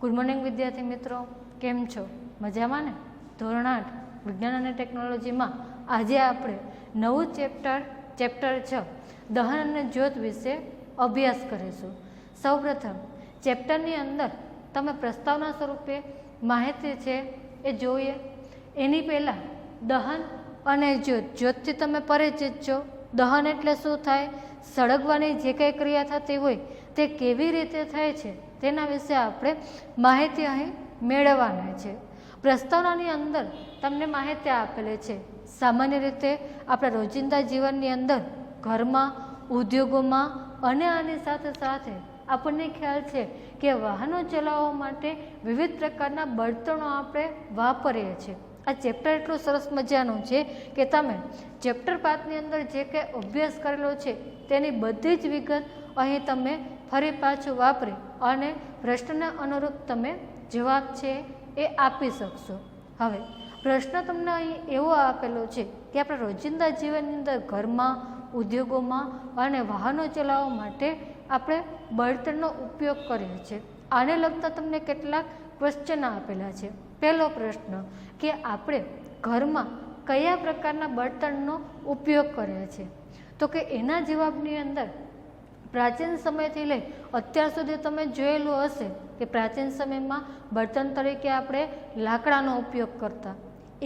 Good morning વિદ્યાર્થી મિત્રો, કેમ છો? મજામાં ને? ધોરણ 8 વિજ્ઞાન અને ટેકનોલોજીમાં આજે આપણે નવું ચેપ્ટર 6 દહન અને જ્યોત વિશે અભ્યાસ કરીશું. સૌપ્રથમ ચેપ્ટરની અંદર તમે પ્રસ્તાવના સ્વરૂપે માહિતી છે એ જોઈએ. એની પહેલાં દહન અને જ્યોતથી તમે પરિચિત છો. દહન એટલે શું થાય, સળગવાની જે કંઈ ક્રિયા થતી હોય તે કેવી રીતે થાય છે તેના વિશે આપણે માહિતી અહીં મેળવવાના છે. પ્રસ્તાવનાની અંદર તમને માહિતી આપેલી છે. સામાન્ય રીતે આપણા રોજિંદા જીવનની અંદર ઘરમાં, ઉદ્યોગોમાં અને આની સાથે સાથે આપણને ખ્યાલ છે કે વાહનો ચલાવવા માટે વિવિધ પ્રકારના બળતણો આપણે વાપરીએ છીએ. આ ચેપ્ટર એટલું સરસ મજાનું છે કે તમે ચેપ્ટર 5ની અંદર જે કંઈ અભ્યાસ કરેલો છે તેની બધી જ વિગત અહીં તમે ફરી પાછું વાપરી અને પ્રશ્નને અનુરૂપ તમે જવાબ છે એ આપી શકશો. હવે પ્રશ્ન તમને અહીં એવો આપેલો છે કે આપણા રોજિંદા જીવનની અંદર ઘરમાં, ઉદ્યોગોમાં અને વાહનો ચલાવવા માટે આપણે બળતણનો ઉપયોગ કરીએ છીએ. આને લગતા તમને કેટલાક ક્વેશ્ચન આપેલા છે. પહેલો પ્રશ્ન કે આપણે ઘરમાં કયા પ્રકારના બળતણનો ઉપયોગ કરીએ છીએ, તો કે એના જવાબની અંદર પ્રાચીન સમયથી લઈ અત્યાર સુધી તમે જોયેલું હશે કે પ્રાચીન સમયમાં બળતણ તરીકે આપણે લાકડાનો ઉપયોગ કરતા.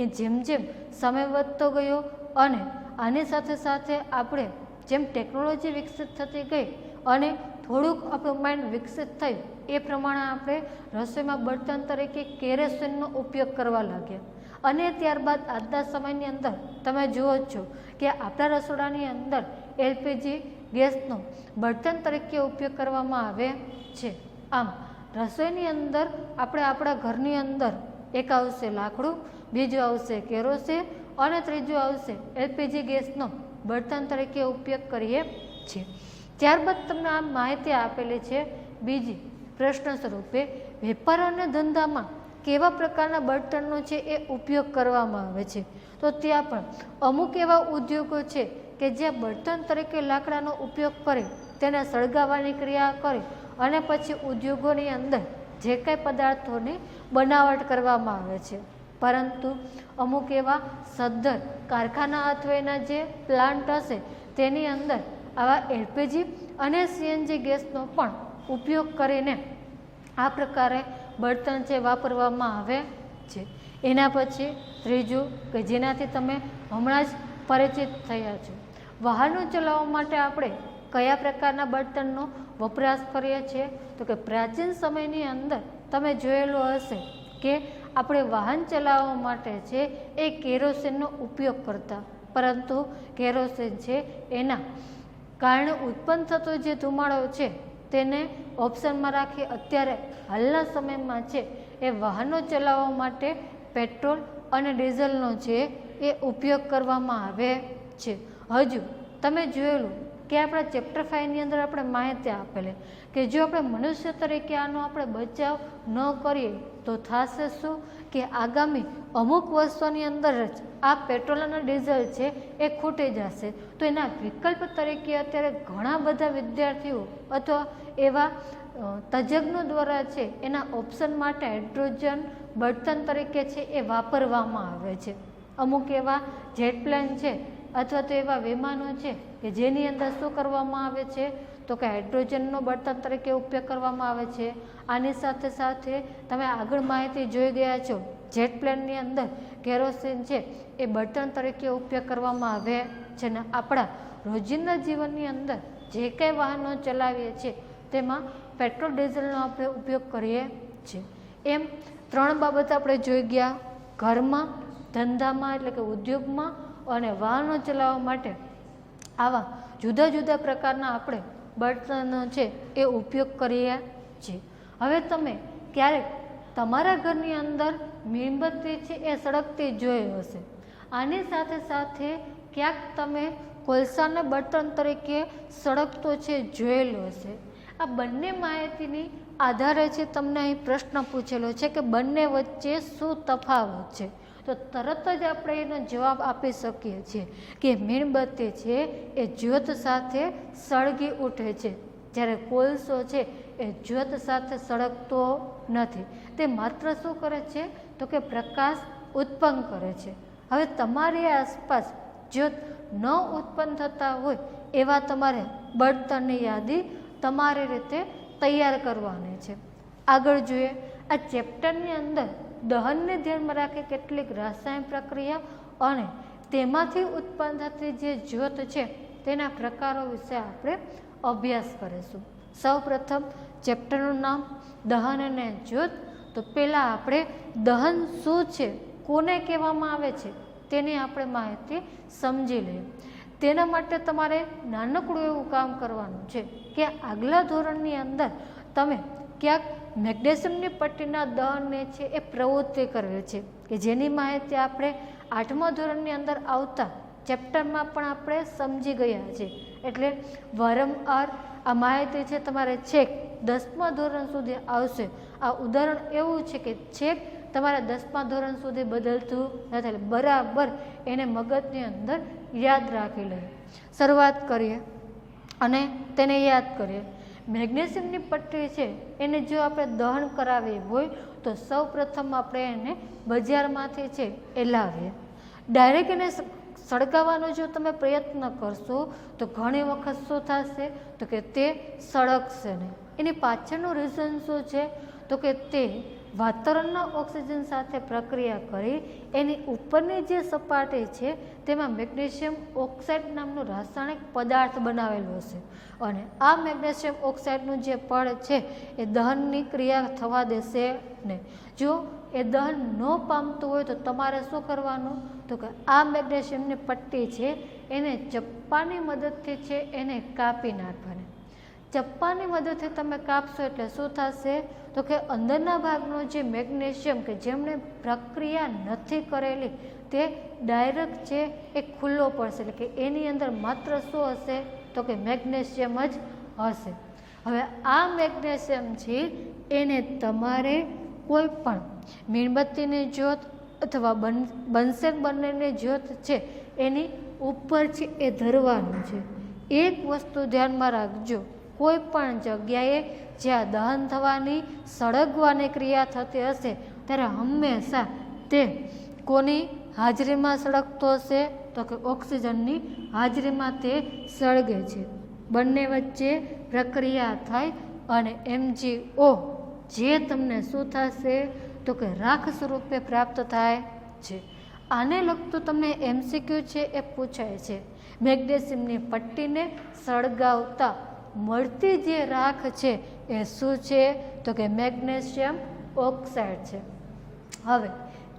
એ જેમ જેમ સમય વધતો ગયો અને આની સાથે સાથે આપણે જેમ ટેકનોલોજી વિકસિત થતી ગઈ અને થોડુંક આપણું માઇન્ડ વિકસિત થયું એ પ્રમાણે આપણે રસોઈમાં બળતણ તરીકે કેરોસીનનો ઉપયોગ કરવા લાગ્યા. અને ત્યારબાદ આજના સમયની અંદર તમે જુઓ છો કે આપણા રસોડાની અંદર એલપીજી ગેસનો બળતણ તરીકે ઉપયોગ કરવામાં આવે છે. આમ રસોઈની અંદર આપણે આપણા ઘરની અંદર એક આવશે લાકડું, બીજું આવશે કેરોસીન અને ત્રીજું આવશે એલપીજી ગેસનો બળતણ તરીકે ઉપયોગ કરીએ છીએ. ત્યારબાદ તમને આ માહિતી આપેલી છે બીજી પ્રશ્ન સ્વરૂપે, વેપાર અને ધંધામાં કેવા પ્રકારના બળતણનો છે એ ઉપયોગ કરવામાં આવે છે. તો ત્યાં પણ અમુક એવા ઉદ્યોગો છે કે જ્યાં બળતણ તરીકે લાકડાનો ઉપયોગ કરી તેને સળગાવવાની ક્રિયા કરી અને પછી ઉદ્યોગોની અંદર જે કંઈ પદાર્થોની બનાવટ કરવામાં આવે છે. પરંતુ અમુક એવા સદ્ધર કારખાના અથવા એના જે પ્લાન્ટ હશે તેની અંદર આવા એલપીજી અને સીએનજી ગેસનો પણ ઉપયોગ કરીને આ પ્રકારે બળતણ છે વાપરવામાં આવે છે. એના પછી ત્રીજું કે જેનાથી તમે હમણાં જ પરિચિત થયા છો, વાહનો ચલાવવા માટે આપણે કયા પ્રકારના બળતણનો વપરાશ કરીએ છીએ, તો કે પ્રાચીન સમયની અંદર તમે જોયેલું હશે કે આપણે વાહન ચલાવવા માટે છે એ કેરોસીનનો ઉપયોગ કરતા. પરંતુ કેરોસીન છે એના કારણે ઉત્પન્ન થતો જે ધુમાડો છે તેને ઓપ્શનમાં રાખી અત્યારે હાલના સમયમાં છે એ વાહનો ચલાવવા માટે પેટ્રોલ અને ડીઝલનો છે એ ઉપયોગ કરવામાં આવે છે. હજુ તમે જોયેલું કે આપણા ચેપ્ટર 5ની અંદર આપણે માહિતી આપેલી કે જો આપણે મનુષ્ય તરીકે આનો આપણે બચાવ ન કરીએ તો થશે શું કે આગામી અમુક વર્ષોની અંદર જ આ પેટ્રોલ અને ડીઝલ છે એ ખૂટી જશે. તો એના વિકલ્પ તરીકે અત્યારે ઘણા બધા વિદ્યાર્થીઓ અથવા એવા તજજ્ઞો દ્વારા છે એના ઓપ્શન માટે હાઇડ્રોજન બળતણ તરીકે છે એ વાપરવામાં આવે છે. અમુક એવા જેટ પ્લેન છે અથવા તો એવા વિમાનો છે કે જેની અંદર શું કરવામાં આવે છે, તો કે હાઇડ્રોજનનો બળતણ તરીકે ઉપયોગ કરવામાં આવે છે. આની સાથે સાથે તમે આગળ માહિતી જોઈ ગયા છો, જેટ પ્લેનની અંદર કેરોસીન છે એ બળતણ તરીકે ઉપયોગ કરવામાં આવે છે. ને આપણા રોજિંદા જીવનની અંદર જે કંઈ વાહનો ચલાવીએ છીએ તેમાં પેટ્રોલ ડીઝલનો આપણે ઉપયોગ કરીએ છીએ. એમ 3 બાબત આપણે જોઈ ગયા, ઘરમાં, ધંધામાં એટલે કે ઉદ્યોગમાં અને વાહનો ચલાવવા માટે આવા જુદા જુદા પ્રકારના આપણે બળતણનો છે એ ઉપયોગ કરીએ છીએ. હવે તમે ક્યારેક તમારા ઘરની અંદર મીણબત્તી છે એ સળગતી જોઈ હશે. આની સાથે સાથે ક્યાંક તમે કોલસાને બળતણ તરીકે સળગતો છે જોયેલો હશે. આ બંને માહિતીની આધારે છે તમને અહીં પ્રશ્ન પૂછેલો છે કે બંને વચ્ચે શું તફાવત છે, તો તરત જ આપણે એનો જવાબ આપી શકીએ છીએ કે મીણબત્તી છે એ જ્યોત સાથે સળગી ઉઠે છે, જ્યારે કોલસો છે એ જ્યોત સાથે સળગતો નથી, તે માત્ર શું કરે છે તો કે પ્રકાશ ઉત્પન્ન કરે છે. હવે તમારી આસપાસ જ્યોત ન ઉત્પન્ન થતા હોય એવા તમારે બળતણની યાદી તમારી રીતે તૈયાર કરવાની છે. આગળ જોઈએ, આ ચેપ્ટરની અંદર દહનને ધ્યાનમાં રાખી કેટલીક રાસાયણિક પ્રક્રિયા અને તેમાંથી ઉત્પન્ન થતી જે જ્યોત છે તેના પ્રકારો વિશે આપણે અભ્યાસ કરીશું. સૌપ્રથમ ચેપ્ટરનું નામ દહન અને જ્યોત. તો પહેલાં આપણે દહન શું છે, કોને કહેવામાં આવે છે તેની આપણે માહિતી સમજી લઈએ. તેના માટે તમારે નાનકડું એવું કામ કરવાનું છે કે આગલા ધોરણની અંદર તમે ક્યાંક મેગ્નેશિયમની પટ્ટીના દહનને છે એ પ્રવૃત્તિ કરવી છે કે જેની માહિતી આપણે 8મા ધોરણની અંદર આવતા ચેપ્ટરમાં પણ આપણે સમજી ગયા છે. એટલે વારંવાર આ માહિતી છે તમારે છેક 10મા ધોરણ સુધી આવશે. આ ઉદાહરણ એવું છે કે છેક તમારે 10મા ધોરણ સુધી બદલતું નથી, એટલે બરાબર એને મગજની અંદર યાદ રાખી લઈએ. શરૂઆત કરીએ અને તેને યાદ કરીએ. મેગ્નેશિયમની પટ્ટી છે એને જો આપણે દહન કરાવી હોય તો સૌ પ્રથમ આપણે એને બજારમાંથી છે એ લાવીએ. ડાયરેક્ટ એને સળગાવવાનો જો તમે પ્રયત્ન કરશો તો ઘણી વખત શું થશે તો કે તે સળગશે નહીં. એની પાછળનું રીઝન શું છે તો કે તે વાતાવરણના ઓક્સિજન સાથે પ્રક્રિયા કરી એની ઉપરની જે સપાટી છે તેમાં મેગ્નેશિયમ ઓક્સાઇડ નામનો રાસાયણિક પદાર્થ બનાવેલો હશે અને આ મેગ્નેશિયમ ઓક્સાઇડનું જે પડ છે એ દહનની ક્રિયા થવા દેશે નહીં. જો એ દહન ન પામતું હોય તો તમારે શું કરવાનું તો કે આ મેગ્નેશિયમની પટ્ટી છે એને ચપ્પાની મદદથી છે એને કાપી નાખવાની. ચપ્પાની મદદથી તમે કાપશો એટલે શું થશે તો કે અંદરના ભાગનો જે મેગ્નેશિયમ કે જેમણે પ્રક્રિયા નથી કરેલી તે ડાયરેક્ટ છે એ ખુલ્લો પડશે, એટલે કે એની અંદર માત્ર શું હશે તો કે મેગ્નેશિયમ જ હશે. હવે આ મેગ્નેશિયમ છે એને તમારે કોઈ પણ મીણબત્તીની જ્યોત અથવા બંસેન બંનેની જ્યોત છે એની ઉપર છે એ ધરવાનું છે. એક વસ્તુ ધ્યાનમાં રાખજો, કોઈ પણ જગ્યાએ જ્યાં દહન થવાની સળગવાની ક્રિયા થતી હશે ત્યારે હંમેશા તે કોની હાજરીમાં સળગતો હશે તો કે ઓક્સિજનની હાજરીમાં તે સળગે છે. બંને વચ્ચે પ્રક્રિયા થાય અને MgO જે તમને શું થશે તો કે રાખ સ્વરૂપે પ્રાપ્ત થાય છે. આને લગતું તમને MCQ છે એ પૂછાય છે. મેગ્નેશિયમની પટ્ટીને સળગાવતા મળતી જે રાખ છે એ શું છે તો કે મેગ્નેશિયમ ઓક્સાઇડ છે. હવે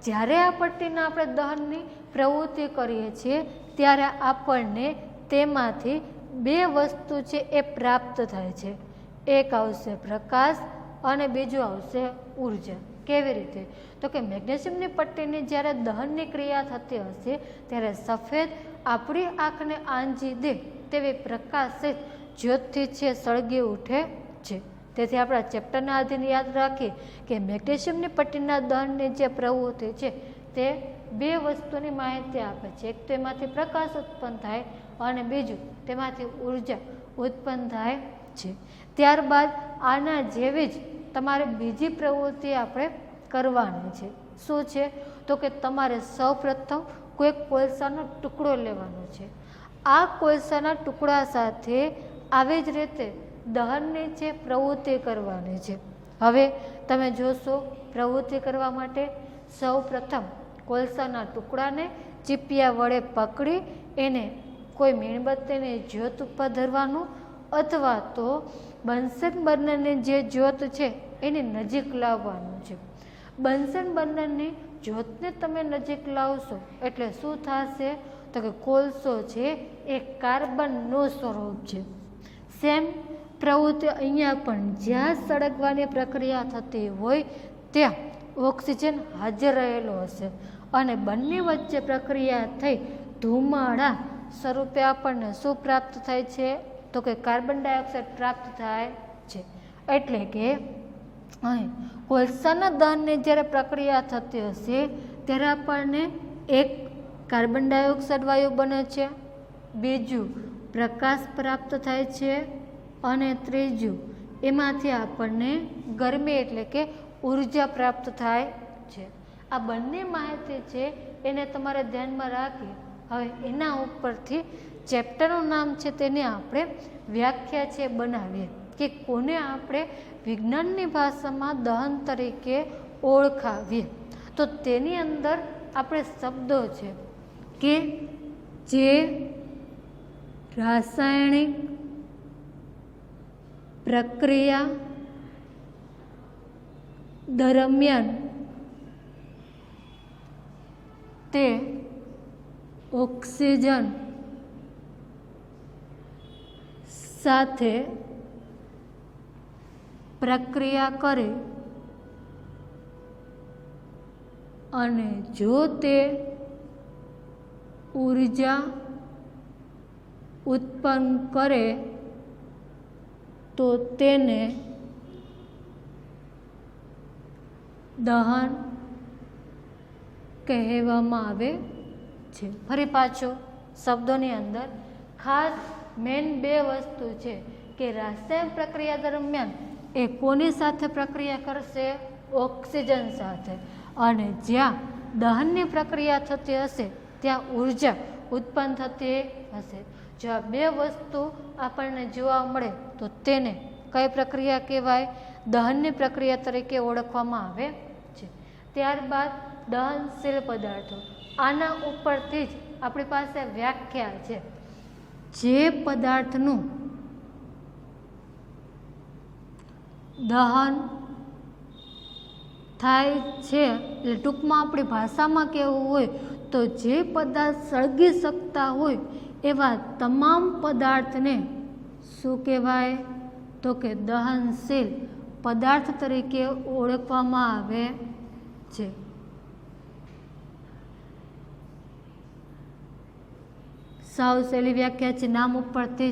જ્યારે આ પટ્ટીના આપણે દહનની પ્રવૃત્તિ કરીએ છીએ ત્યારે આપણને તેમાંથી બે વસ્તુ છે એ પ્રાપ્ત થાય છે. એક આવશે પ્રકાશ અને બીજું આવશે ઉર્જા. કેવી રીતે તો કે મેગ્નેશિયમની પટ્ટીની જ્યારે દહનની ક્રિયા થતી હશે ત્યારે સફેદ આપણી આંખને આંજી દે તેવી પ્રકાશિત જ્યોતથી છે સળગી ઉઠે છે. તેથી આપણા ચેપ્ટરના આધીન યાદ રાખીએ કે મેગ્નેશિયમની પટ્ટીના દહનની જે પ્રવૃત્તિ છે તે બે વસ્તુની માહિતી આપે છે. એક તો એમાંથી પ્રકાશ ઉત્પન્ન થાય અને બીજું તેમાંથી ઉર્જા ઉત્પન્ન થાય છે. ત્યારબાદ આના જેવી જ તમારે બીજી પ્રવૃત્તિ આપણે કરવાની છે. શું છે તો કે તમારે સૌપ્રથમ કોઈ કોલસાનો ટુકડો લેવાનો છે. આ કોલસાના ટુકડા સાથે આવી જ રીતે દહનની છે પ્રવૃત્તિ કરવાની છે. હવે તમે જોશો પ્રવૃત્તિ કરવા માટે સૌ પ્રથમ કોલસાના ટુકડાને ચીપિયા વડે પકડી એને કોઈ મીણબત્તીની જ્યોત ઉપર ધરવાનું અથવા તો બંસન બર્નરની જે જ્યોત છે એની નજીક લાવવાનું છે. બંસન બર્નરની જ્યોતને તમે નજીક લાવશો એટલે શું થશે તો કે કોલસો છે એ કાર્બનનું સ્વરૂપ છે. સેમ પ્રવૃત્તિ અહીંયા પણ જ્યાં સળગવાની પ્રક્રિયા થતી હોય ત્યાં ઓક્સિજન હાજર રહેલો હશે અને બંને વચ્ચે પ્રક્રિયા થઈ ધુમાડા સ્વરૂપે આપણને શું પ્રાપ્ત થાય છે તો કે કાર્બન ડાયોક્સાઇડ પ્રાપ્ત થાય છે. એટલે કે અહીં કોલસાના દહનની જ્યારે પ્રક્રિયા થતી હશે ત્યારે આપણને એક કાર્બન ડાયોક્સાઇડ વાયુ બને છે, બીજું પ્રકાશ પ્રાપ્ત થાય છે અને ત્રીજું એમાંથી આપણને ગરમી એટલે કે ઉર્જા પ્રાપ્ત થાય છે. આ બંને માહિતી છે એને તમારે ધ્યાનમાં રાખી હવે એના ઉપરથી ચેપ્ટરનું નામ છે તેની આપણે વ્યાખ્યા છે બનાવીએ કે કોને આપણે વિજ્ઞાનની ભાષામાં દહન તરીકે ઓળખાવીએ. તો તેની અંદર આપણે શબ્દો છે કે જે રાસાયણિક પ્રક્રિયા દરમિયાન તે ઓક્સિજન સાથે પ્રક્રિયા કરે અને જો તે ઉર્જા ઉત્પન્ન કરે તો તેને દહન કહેવામાં આવે છે. ફરી પાછો શબ્દોની અંદર ખાસ મેન બે વસ્તુ છે કે રાસાયણિક પ્રક્રિયા દરમિયાન એ કોની સાથે પ્રક્રિયા કરશે? ઓક્સિજન સાથે. અને જ્યાં દહનની પ્રક્રિયા થતી હશે ત્યાં ઉર્જા ઉત્પન્ન થતી હશે. જો આ બે વસ્તુ આપણને જોવા મળે તો તેને કઈ પ્રક્રિયા કહેવાય? દહનની પ્રક્રિયા તરીકે ઓળખવામાં આવે છે. ત્યારબાદ દહનશીલ પદાર્થો. આના ઉપરથી જ આપણી પાસે વ્યાખ્યા છે. જે પદાર્થનું દહન થાય છે એટલે ટૂંકમાં આપણી ભાષામાં કહેવું હોય તો જે પદાર્થ સળગી શકતા હોય એવા તમામ પદાર્થને શું કહેવાય? તો કે દહનશીલ પદાર્થ તરીકે ઓળખવામાં આવે છે. સાવ સહેલી વ્યાખ્યા છે. નામ ઉપરથી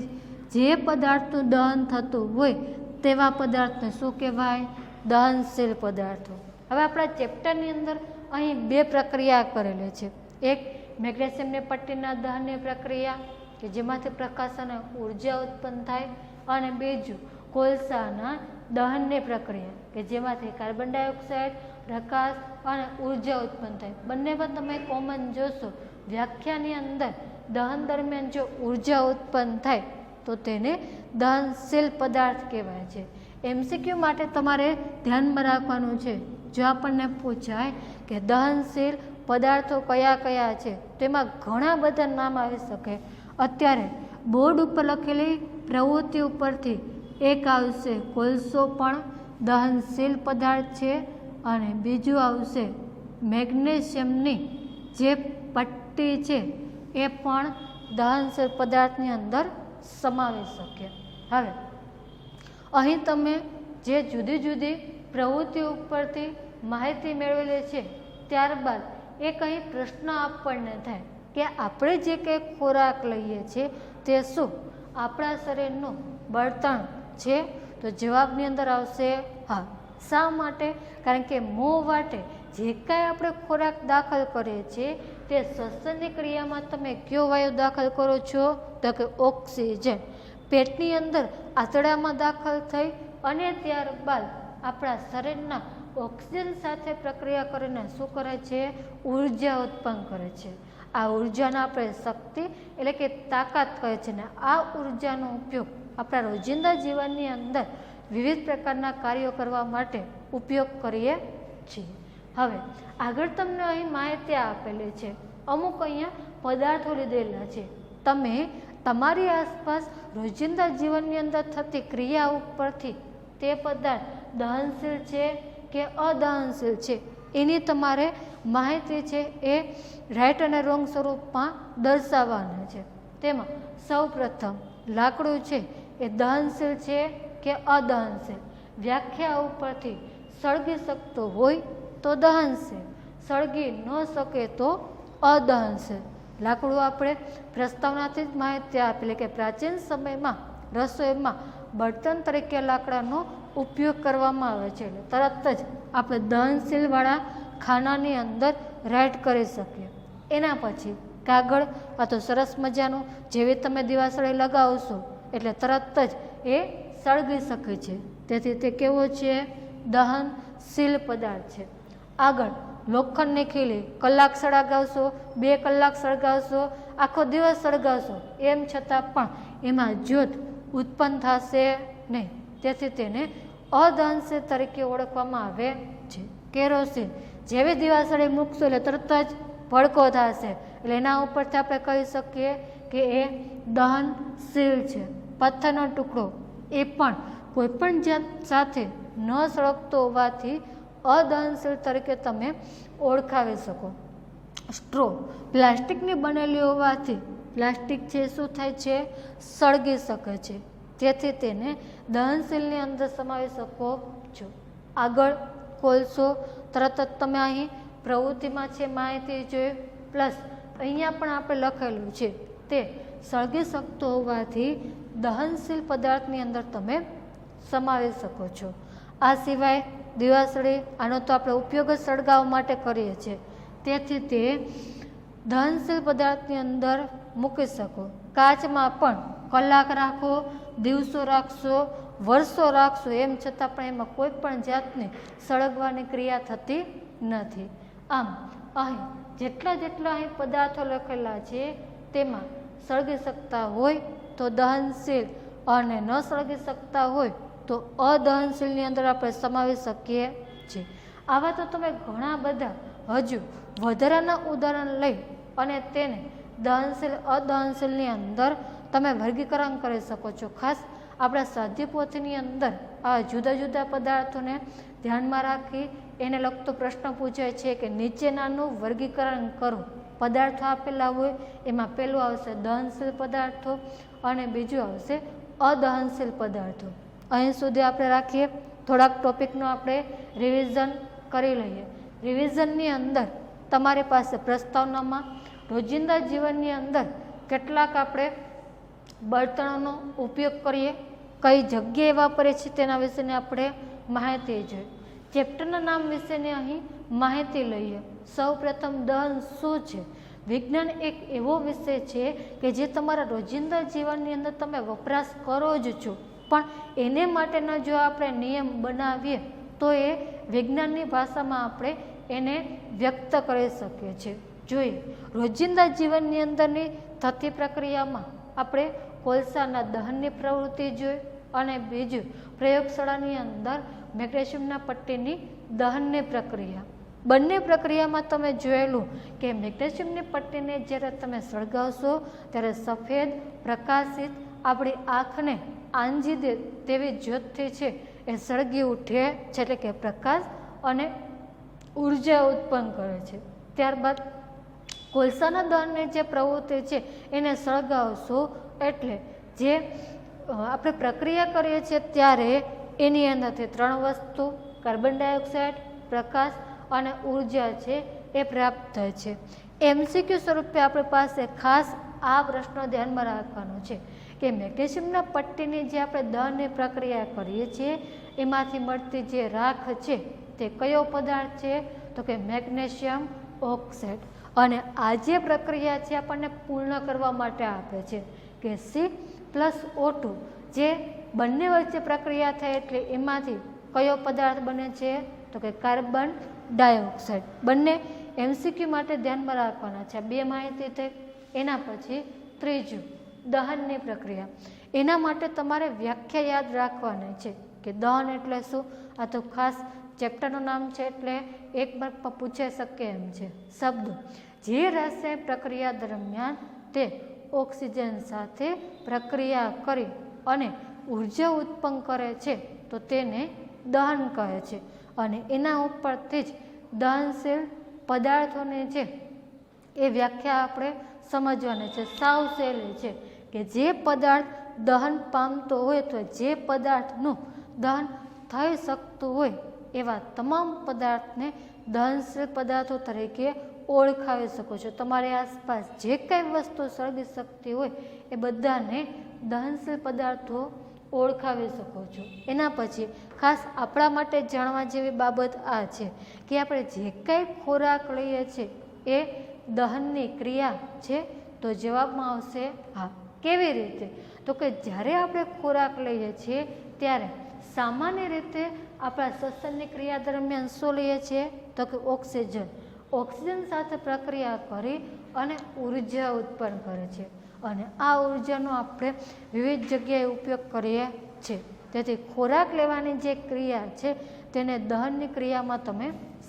જ જે પદાર્થનું દહન થતું હોય તેવા પદાર્થને શું કહેવાય? દહનશીલ પદાર્થો. હવે આપણા ચેપ્ટરની અંદર અહીં બે પ્રક્રિયા કરેલી છે. એક મેગ્નેશિયમની પટ્ટીના દહનની પ્રક્રિયા કે જેમાંથી પ્રકાશ અને ઉર્જા ઉત્પન્ન થાય, અને બીજું કોલસાના દહનની પ્રક્રિયા કે જેમાંથી કાર્બન ડાયોક્સાઇડ, પ્રકાશ અને ઉર્જા ઉત્પન્ન થાય. બંનેમાં તમે કોમન જોશો વ્યાખ્યાની અંદર દહન દરમિયાન જો ઉર્જા ઉત્પન્ન થાય તો તેને દહનશીલ પદાર્થ કહેવાય છે. એમસીક્યુ માટે તમારે ધ્યાનમાં રાખવાનું છે. જો આપણને પૂછાય કે દહનશીલ પદાર્થો કયા કયા છે તેમાં ઘણા બધા નામ આવી શકે. અત્યારે બોર્ડ ઉપર લખેલી પ્રવૃત્તિ ઉપરથી એક આવશે કોલસો પણ દહનશીલ પદાર્થ છે, અને બીજું આવશે મેગ્નેશિયમની જે પટ્ટી છે એ પણ દહનશીલ પદાર્થની અંદર સમાવી શકે. હવે અહીં તમે જે જુદી જુદી પ્રવૃત્તિ ઉપરથી માહિતી મેળવેલી છે ત્યારબાદ એક અહીં પ્રશ્ન આપણને થાય કે આપણે જે કંઈ ખોરાક લઈએ છીએ તે શું આપણા શરીરનું બળતણ છે? તો જવાબની અંદર આવશે હા. શા માટે? કારણ કે મોં વાટે જે કાંઈ આપણે ખોરાક દાખલ કરીએ છીએ તે શ્વસનની ક્રિયામાં તમે કયો વાયુ દાખલ કરો છો? તો કે ઓક્સિજન. પેટની અંદર આંતરડામાં દાખલ થઈ અને ત્યારબાદ આપણા શરીરના ઓક્સિજન સાથે પ્રક્રિયા કરીને શું કરે છે? ઉર્જા ઉત્પન્ન કરે છે. આ ઉર્જાને આપણે શક્તિ એટલે કે તાકાત કહે છે. ને આ ઉર્જાનો ઉપયોગ આપણા રોજિંદા જીવનની અંદર વિવિધ પ્રકારના કાર્યો કરવા માટે ઉપયોગ કરીએ છીએ. હવે આગળ તમને અહીં માહિતી આપેલી છે. અમુક અહીંયા પદાર્થો લીધેલા છે. તમે તમારી આસપાસ રોજિંદા જીવનની અંદર થતી ક્રિયા ઉપરથી તે પદાર્થ દહનશીલ છે કે અદહનશીલ છે એની તમારે માહિતી છે એ રાઈટ અને રોંગ સ્વરૂપમાં દર્શાવવાના છે. તેમાં સૌ પ્રથમ લાકડું છે એ દહનશીલ છે કે અદહનશીલ? વ્યાખ્યા ઉપરથી સળગી શકતો હોય તો દહનશીલ, સળગી ન શકે તો અદહનશીલ. લાકડું આપણે પ્રસ્તાવનાથી જ માહિતી આપેલી કે પ્રાચીન સમયમાં રસોઈમાં બળતણ તરીકે લાકડાનો ઉપયોગ કરવામાં આવે છે. એટલે તરત જ આપણે દહનશીલવાળા ખાનાની અંદર રાઈટ કરી શકીએ. એના પછી કાગળ આ તો સરસ મજાનું જેવી તમે દિવાસળી લગાવશો એટલે તરત જ એ સળગી શકે છે, તેથી તે કેવો છે? દહનશીલ પદાર્થ છે. આગળ લોખંડની ખીલી કલાક સળગાવશો, 2 કલાક સળગાવશો, આખો દિવસ સળગાવશો, એમ છતાં પણ એમાં જ્યોત ઉત્પન્ન થશે નહીં, તેથી તેને અદહનશીલ તરીકે ઓળખવામાં આવે છે. કેરોસીન જેવી દિવાસળી મૂકશો એટલે તરત જ ભડકો થશે, એટલે એના ઉપરથી આપણે કહી શકીએ કે એ દહનશીલ છે. પથ્થરનો ટુકડો એ પણ કોઈપણ જાત સાથે ન સળગતો હોવાથી અદહનશીલ તરીકે તમે ઓળખાવી શકો. સ્ટ્રો પ્લાસ્ટિકની બનેલી હોવાથી પ્લાસ્ટિક છે શું થાય છે? સળગી શકે છે, તેથી તેને દહનશીલની અંદર સમાવી શકો છો. આગળ કોલસો, તરત જ તમે અહીં પ્રવૃત્તિમાં છે માહિતી જોઈ, પ્લસ અહીંયા પણ આપણે લખેલું છે તે સળગી શકતો હોવાથી દહનશીલ પદાર્થની અંદર તમે સમાવી શકો છો. આ સિવાય દિવાસળી, આનો તો આપણે ઉપયોગ જ સળગાવવા માટે કરીએ છીએ, તેથી તે દહનશીલ પદાર્થની અંદર મૂકી શકો. કાચમાં પણ કલાક રાખો, દિવસો રાખશો, વર્ષો રાખશો, એમ છતાં પણ એમાં કોઈ પણ જાતની સળગવાની ક્રિયા થતી નથી. આમ અહીં જેટલા અહીં પદાર્થો લખેલા છે તેમાં સળગી શકતા હોય તો દહનશીલ અને ન સળગી શકતા હોય તો અદહનશીલની અંદર આપણે સમાવી શકીએ છીએ. આવા તો તમે ઘણા બધા હજુ વધારાના ઉદાહરણ લઈ અને તેને દહનશીલ અદહનશીલની અંદર તમે વર્ગીકરણ કરી શકો છો. ખાસ આપણા સ્વાધ્યાયપોથીની અંદર આ જુદા જુદા પદાર્થોને ધ્યાનમાં રાખી એને લગતો પ્રશ્ન પૂછાય છે કે નીચેનાનું વર્ગીકરણ કરો. પદાર્થો આપેલા હોય એમાં પહેલું આવશે દહનશીલ પદાર્થો અને બીજું આવશે અદહનશીલ પદાર્થો. અહીં સુધી આપણે રાખીએ. થોડાક ટોપિકનું આપણે રિવિઝન કરી લઈએ. રિવિઝનની અંદર તમારી પાસે પ્રસ્તાવનામાં રોજિંદા જીવનની અંદર કેટલાક આપણે બળતણોનો ઉપયોગ કરીએ, કઈ જગ્યાએ વાપરીએ છીએ તેના વિશેની આપણે માહિતી જોઈએ. ચેપ્ટરના નામ વિશેની અહીં માહિતી લઈએ. સૌ પ્રથમ દહન શું છે? વિજ્ઞાન એક એવો વિષય છે કે જે તમારા રોજિંદા જીવનની અંદર તમે વપરાશ કરો જ છો, પણ એને માટેનો જો આપણે નિયમ બનાવીએ તો એ વિજ્ઞાનની ભાષામાં આપણે એને વ્યક્ત કરી શકીએ છીએ. જોઈએ રોજિંદા જીવનની અંદરની થતી પ્રક્રિયામાં આપણે કોલસાના દહનની પ્રવૃત્તિ જોઈ અને બીજું પ્રયોગશાળાની અંદર મેગ્નેશિયમના પટ્ટીની દહનની પ્રક્રિયા. બંને પ્રક્રિયામાં તમે જોયેલું કે મેગ્નેશિયમની પટ્ટીને જ્યારે તમે સળગાવશો ત્યારે સફેદ પ્રકાશિત આપણી આંખને આંજી દે તેવી જ્યોતથી છે એ સળગી ઉઠે છે, એટલે કે પ્રકાશ અને ઉર્જા ઉત્પન્ન કરે છે. ત્યારબાદ કોલસાના દહનની જે પ્રવૃત્તિ છે એને સળગાવશો એટલે જે આપણે પ્રક્રિયા કરીએ છીએ ત્યારે એની અંદરથી 3 વસ્તુ કાર્બન ડાયોક્સાઇડ, પ્રકાશ અને ઉર્જા છે એ પ્રાપ્ત થાય છે. MCQ સ્વરૂપે આપણી પાસે ખાસ આ પ્રશ્ન ધ્યાનમાં રાખવાનો છે કે મેગ્નેશિયમના પટ્ટીની જે આપણે દહનની પ્રક્રિયા કરીએ છીએ એમાંથી મળતી જે રાખ છે તે કયો પદાર્થ છે? તો કે મેગ્નેશિયમ ઓક્સાઇડ. અને આ જે પ્રક્રિયા છે આપણને પૂર્ણ કરવા માટે આપે છે કે C+O2 જે બંને વચ્ચે પ્રક્રિયા થાય એટલે એમાંથી કયો પદાર્થ બને છે? તો કે કાર્બન ડાયોક્સાઇડ. બંને MCQ માટે ધ્યાનમાં રાખવાના છે. 2 માહિતી થઈ. એના પછી ત્રીજું દહનની પ્રક્રિયા. એના માટે તમારે વ્યાખ્યા યાદ રાખવાની છે કે દહન એટલે શું. આ તો ખાસ ચેપ્ટરનું નામ છે એટલે એક માર્કમાં પૂછાઈ શકે એમ છે. શબ્દો જે રાસાયણિક પ્રક્રિયા દરમિયાન તે ઓક્સિજન સાથે પ્રક્રિયા કરી અને ઉર્જા ઉત્પન્ન કરે છે તો તેને દહન કહે છે. અને એના ઉપરથી જ દહનશીલ પદાર્થોની છે એ વ્યાખ્યા આપણે સમજવાની છે. સાવ સહેલી છે કે જે પદાર્થ દહન પામતો હોય તો જે પદાર્થનું દહન થઈ શકતું હોય એવા તમામ પદાર્થને દહનશીલ પદાર્થો તરીકે ઓળખાવી શકો છો. તમારી આસપાસ જે કંઈ વસ્તુ સળગી શકતી હોય એ બધાને દહનશીલ પદાર્થો ઓળખાવી શકો છો. એના પછી ખાસ આપણા માટે જાણવા જેવી બાબત આ છે કે આપણે જે કંઈ ખોરાક લઈએ છીએ એ દહનની ક્રિયા છે. તો જવાબમાં આવશે હા. કેવી રીતે? તો કે જ્યારે આપણે ખોરાક લઈએ છીએ ત્યારે સામાન્ય રીતે આપણા શ્વસનની ક્રિયા દરમિયાન શું લઈએ છીએ તો કે ઓક્સિજન. ઓક્સિજન સાથે પ્રક્રિયા કરી અને ઉર્જા ઉત્પન્ન કરે છે અને આ ઉર્જાનો આપણે વિવિધ જગ્યાએ ઉપયોગ કરીએ છીએ. તેથી ખોરાક લેવાની જે ક્રિયા છે તેને દહનની ક્રિયામાં તમે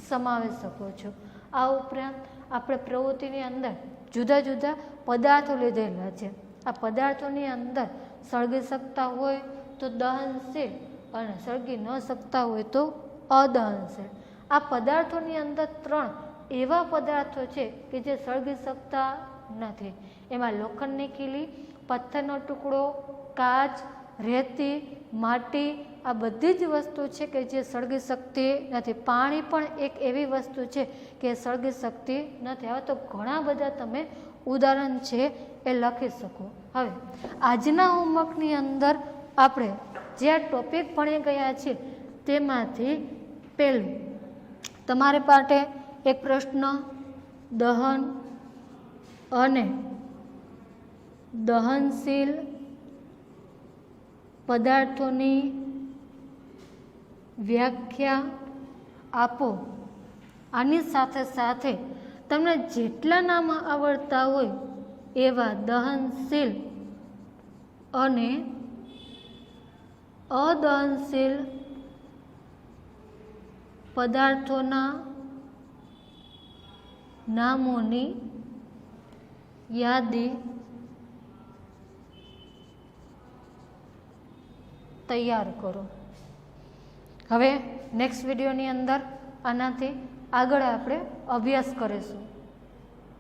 સમાવી શકો છો. આ ઉપરાંત આપણે પ્રવૃત્તિની અંદર જુદા જુદા પદાર્થો લીધેલા છે. આ પદાર્થોની અંદર સળગી શકતા હોય તો દહનશીલ અને સળગી ન શકતા હોય તો અદહનશીલ. આ પદાર્થોની અંદર 3 એવા પદાર્થો છે કે જે સળગી શકતા નથી. એમાં લોખંડની ખીલી, પથ્થરનો ટુકડો, કાચ, રેતી, માટી આ બધી જ વસ્તુ છે કે જે સળગી શકતી નથી. પાણી પણ એક એવી વસ્તુ છે કે સળગી શકતી નથી. હવે તો ઘણા બધા તમે ઉદાહરણ છે એ લખી શકો. હવે આજના હોમવર્કની અંદર આપણે જે આ ટોપિક ભણી ગયા છીએ તેમાંથી પહેલું તમારી માટે એક પ્રશ્ન દહન અને દહનશીલ પદાર્થોની વ્યાખ્યા આપો. આની સાથે સાથે તમને જેટલા નામ આવડતા હોય એવા દહનશીલ અને અદહનશીલ પદાર્થોના નામોની યાદી તૈયાર કરો. હવે નેક્સ્ટ વિડીયોની અંદર આનાથી આગળ આપણે અભ્યાસ કરીશું.